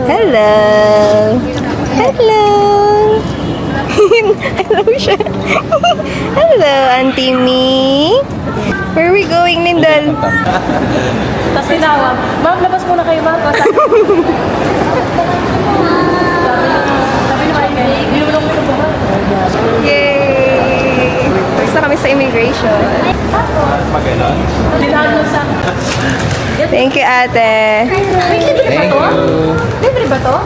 Hello! Hello! Hello siya. Hello, Auntie Mi. Where are we going, Lindal? Tapos tinawag, ma'am, labas muna kayo, ma'am. Sabi ni Michael, hindi mo lang ito ba? Yay! Tapos na kami sa immigration. Dinahan mo sa... Thank you, ate. Thank you. Libre ba to?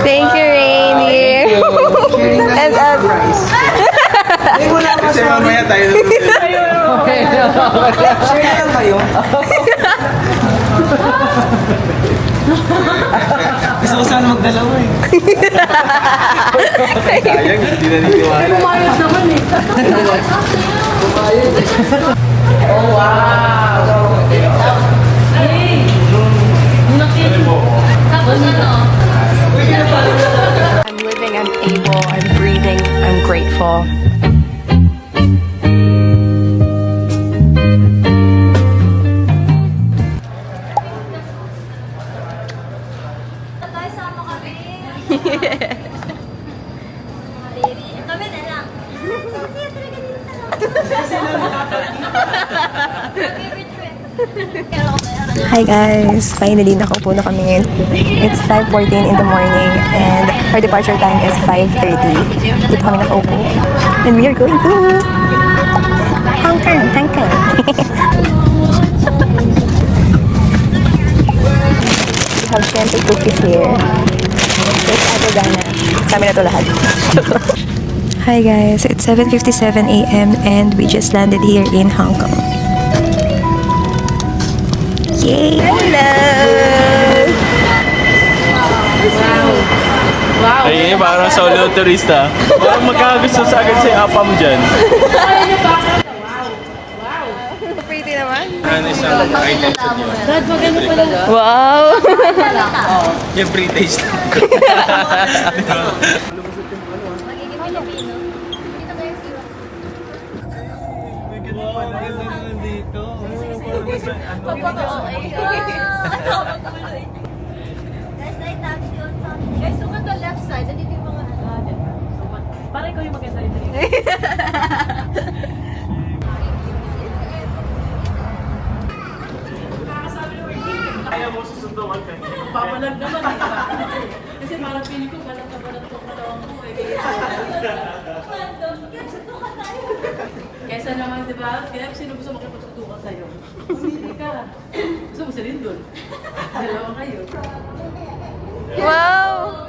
Thank you, Rainy. And Kasi mamaya tayo share na lang kayo. Gusto ko sana magdalawa eh. Sayang, hindi na nitiwala. Pumayos naman eh. Oh, wow! Hey! Tapos ano? I'm living, I'm able, I'm breathing, I'm grateful. Kami na lang. Sisiya talaga dito sa Hi guys! Finally, nakaupo na kami ngayon. It's 5:14 in the morning and our departure time is 5:30. Dito kami nakaupo. And we are going to Hong Kong! Hong Kong! We have shrimp cookies here. There's Ate Dana. Kami na to lahat. Hi guys! It's 7:57 a.m. and we just landed here in Hong Kong. Yay! Hello! Wow! Ay, parang solo turista. Parang magkakagusto sa agad si Apam dyan. Pretty naman. Ano isang item sa niyo? Dad, maganda pala. Wow! Yung pre-taste. Magiging Pilipino. Dito kayo siwa. Pagpapaka-okay. Guys, na-tag yun sa amin. Guys, look at the left side. Nandito yung mga ano. Parang ikaw yung maganda rin. Kaya mo susundukan ka. Papalag naman eh. Kasi parang piling ko, balat na balat ko kalawang ko eh. Kesa naman, di ba? Kaya sino gusto makipagsutukan sa'yo? Hindi ka. Gusto mo si Lindon. Dalawa kayo. Wow!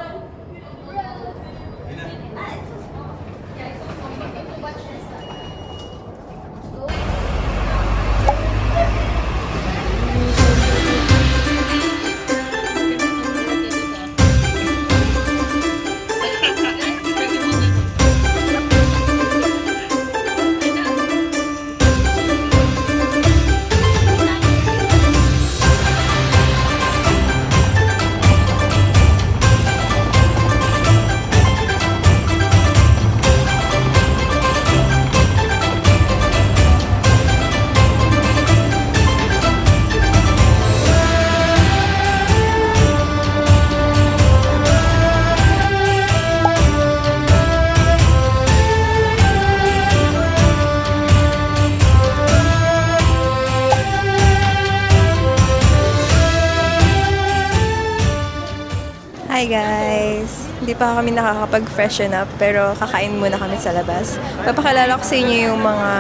Hi guys! Hindi pa kami nakakapag-freshen up pero kakain muna kami sa labas. Papakilala ko sa inyo yung mga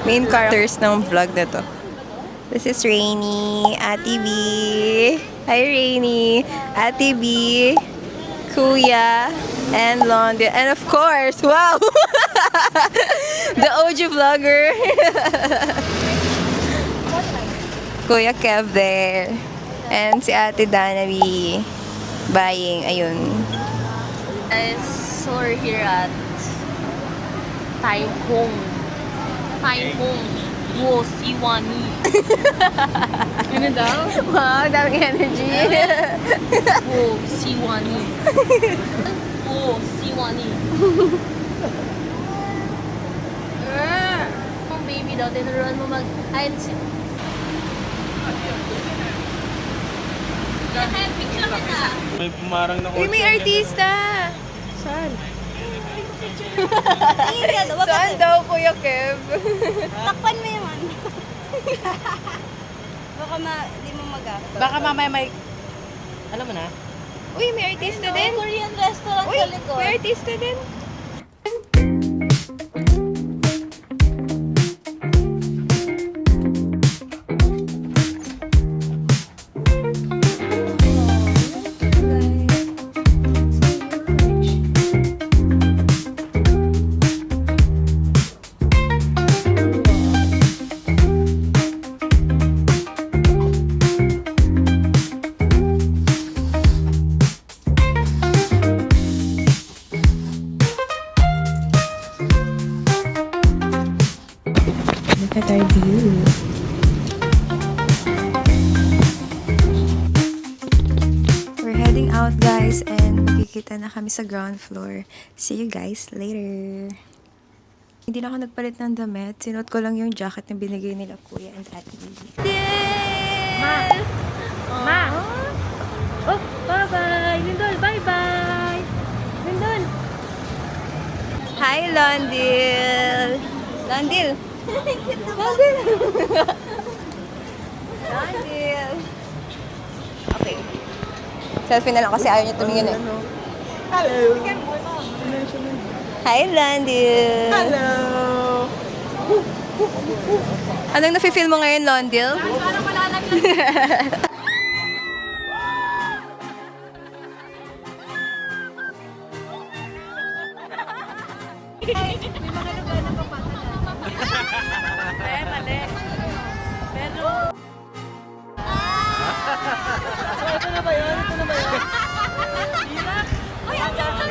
main characters ng vlog na to. This is Rainy, Ate B. Hi Rainy! Ate B, Kuya, and London. And of course, wow! The OG vlogger! Kuya Kev there. And si Ate Dana B. Buying, ayun. Guys, so we're here at Tai Hong. Tai Hong. Wo Siwani. Ano daw? Wow, daming energy. Wo Siwani. Wo Siwani. Ang baby daw, tinuruan mo mag... Ay, picture kita. May pumarang na Uy, may artista! Saan? Tingin ka daw. Saan daw, Kuya Kev? Takpan mo yung ano. Baka di mo mag-after. Baka mamaya may... Alam mo na? Uy, may artista din. Korean restaurant Uy, sa likod. may artista din. Look at our view. We're heading out, guys, and magkikita na kami sa ground floor. See you guys later. Hindi na ako nagpalit ng damit. Sinuot ko lang yung jacket na binigay nila Kuya and Ate Lily. Ma! Oh, bye-bye! Lindol, bye-bye! Lindol! Hi, Londil! Londil! Londil! Londil! Okay. Selfie na lang kasi ayaw niya tumingin eh. Hello! Hi, Londil! Hello! Anong nafe-feel mo ngayon, Londil? Parang malalaglag. Mali. Pero... So, ito na ba yun? Ito na ba yun? Uy, ang ganda!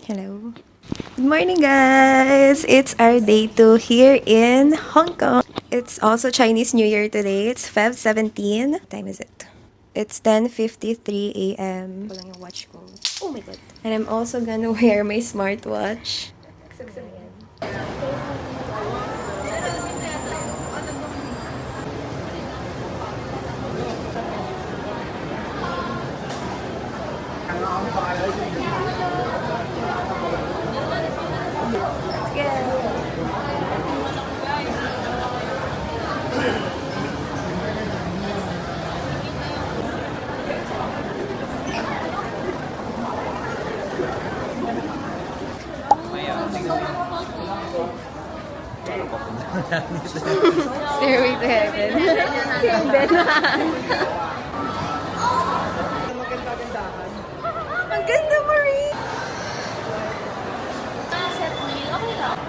Hello. Good morning, guys! It's our day 2 here in Hong Kong. It's also Chinese New Year today. It's Feb 17. What time is it? It's 10:53 a.m. Walang yung watch ko. Oh my god. And I'm also gonna wear my smartwatch. Stairway to heaven. Ang ganda, Marie! Set meal, okay lang.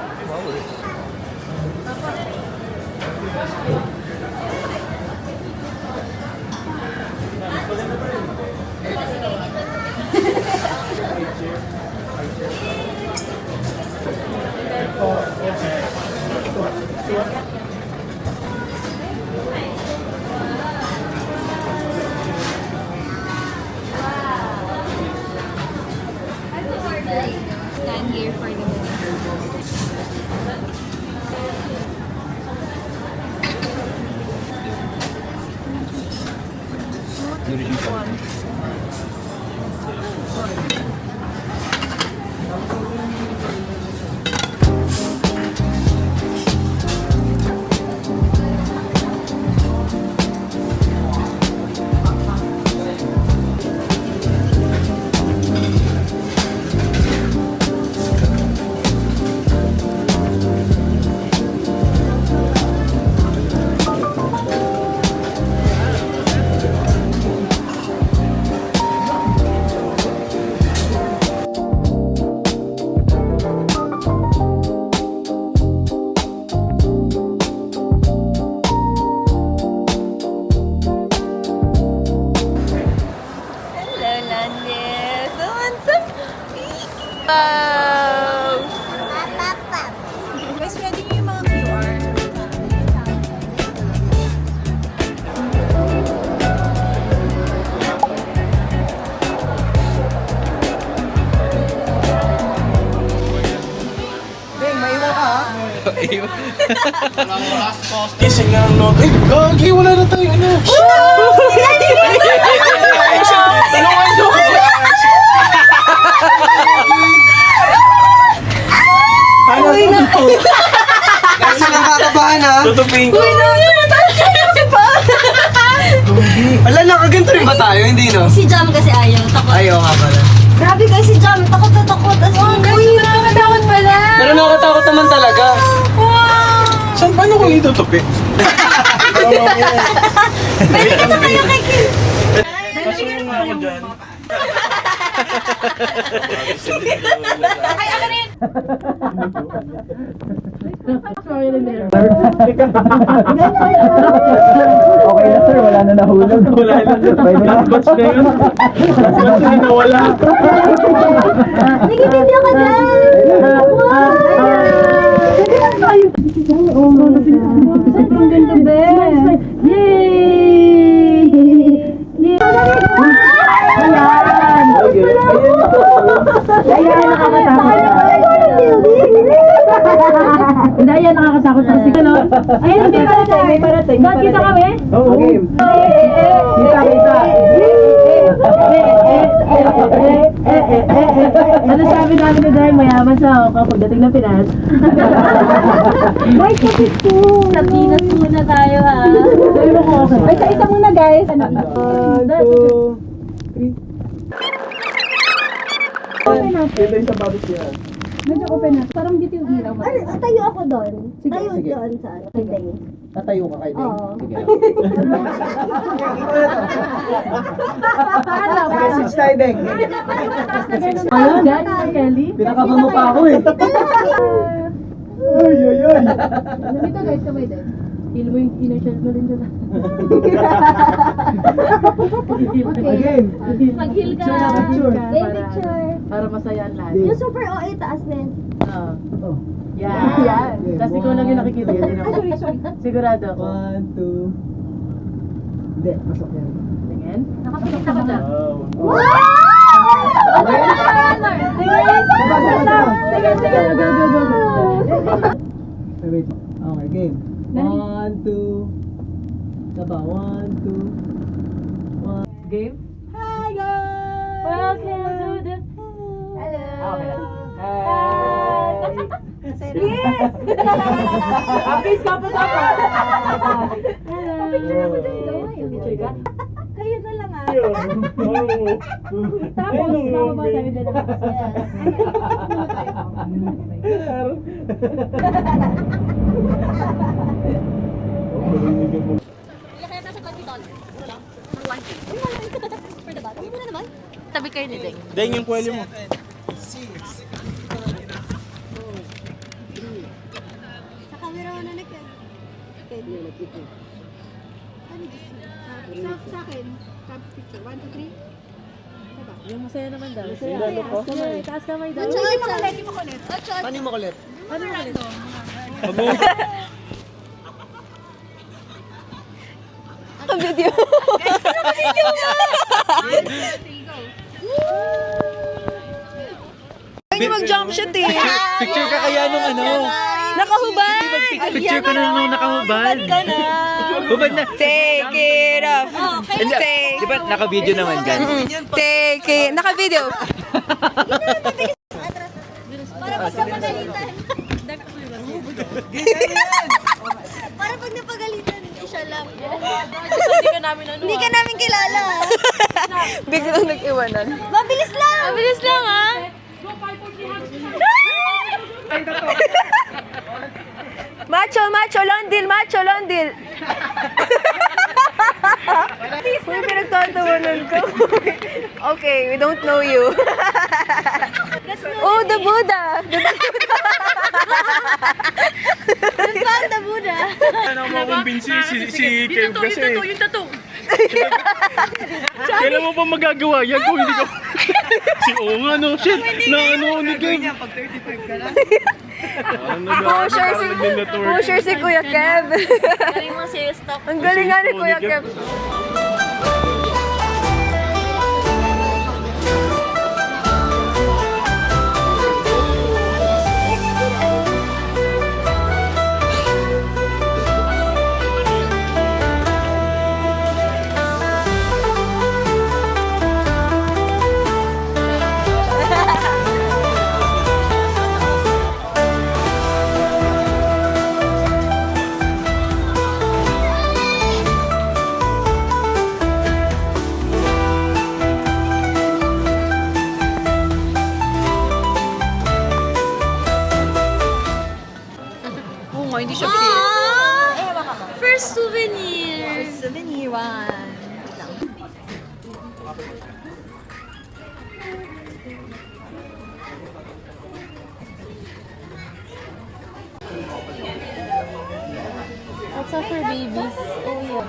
Hello, Landis. So handsome. Wow! Guys, ready niyo yung mga QR? Beng, maiwan ka ha? Gising na no. Eh, gagi, wala na tayo ano. Uy na! Kasi nakakabahan ha. Tutupin ko. Uy na! Kasi pa! Wala, nakaganto rin ba tayo? Hindi no? Si Jam kasi ayaw. Takot. Ayaw nga pala. Grabe guys, si Jam. Takot na takot. Uy, nakakatakot pala! Pero nakakatakot naman talaga. Saan paano ko itutupi? Pwede ka naman yung kay Kim. Pasunod nga ako dyan. Ay, ako rin! Okay na sir, wala na nahulog. Wala na. Last batch na yun. Last batch na nawala. Nagibidyo ka dyan! Sobrang ganda be! Yay! Ayan, nakakatakot. Hindi, ayan, nakakatakot na si ano? Ayan, may parating, may parating. Ba't kita kami? Oo, game. Kita, kita. Ano sabi namin ni Day, mayaman siya ako pagdating ng Pinas. Ay, kapit ko. Sa Pinas muna tayo ha. Ay, sa isa muna guys. Ano? 1, 2, 3. Ito yung sapatos niya. Medyo open na. Parang dito yung ilaw. Tayo ako doon. Tayo sige. doon sa ano. Kay Day. Tatayo ka kay Dave. Oo. Sige. Message tayo, Deng. Ano? Diyan, Kelly? Pinakaban mo pa ako eh. Ay, ay, ay. Dito guys, kamay din. Feel mo yung inner child mo rin dyan. Again. Mag-heal ka. Picture. Day picture. Para masaya ang lahat. Yung super OA taas din. Oo. Oh. Yan. Yan. Tapos ikaw lang yung nakikita ko. Sigurado ako. 1, 2. Hindi, pasok yan. Tingin. Nakapasok ka na. Wow. Tingin. Go, go, go, go. Wait. Okay, game. 1, 2. Saba, 1, 2. Game? Hi guys! Welcome to the... Hello! Okay. Yes! Please, kapag ako. Hello. Picture ka? Kayo na lang ah. Tapos, makababa tayo din ang Tabi kayo ni Deng. Deng yung kweli mo. Sa camera ko na nag-ed. Sa akin, top picture. 1, 2, 3. Yung masaya naman daw. Taas kamay. Taas kamay daw. Hindi mo kulit, hindi mo kulit. Paano yung makulit? Ano yung ulit? Ang video. Ay, mag-jump shot eh. Picture ka kaya nung ano? Nakahubad! Picture ko na nung nakahubad. Hubad na. Take it off. Di ba naka-video naman dyan? Take it. Naka-video. Para pag napagalitan. Para pag napagalitan, hindi siya lang. Hindi ka namin ano. Hindi ka namin kilala. Biglang nag-iwanan. Mabilis lang! Mabilis lang ha. Macho, macho, londil, macho, londil. Uy, pinagtatawanan ka. Okay, we don't know you. Oh, the Buddha. Panda Buddha. Ano mo kumbinsi si Kev kasi. Yung tattoo. Kailan mo pa magagawa yan kung hindi ka... Si Oo nga no, shit. Na ano ni Kev. Pusher si Kuya Kev. Galing mga sales talk. Ang galing nga ni Kuya Kev. Oo nga, hindi siya First souvenir. Souvenir one. What's up for babies? Oh yeah.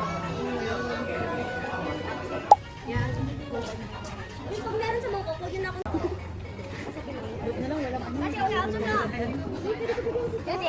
Pag meron sa mangkok, huwag yun ako. Kasi wala ako na. Kasi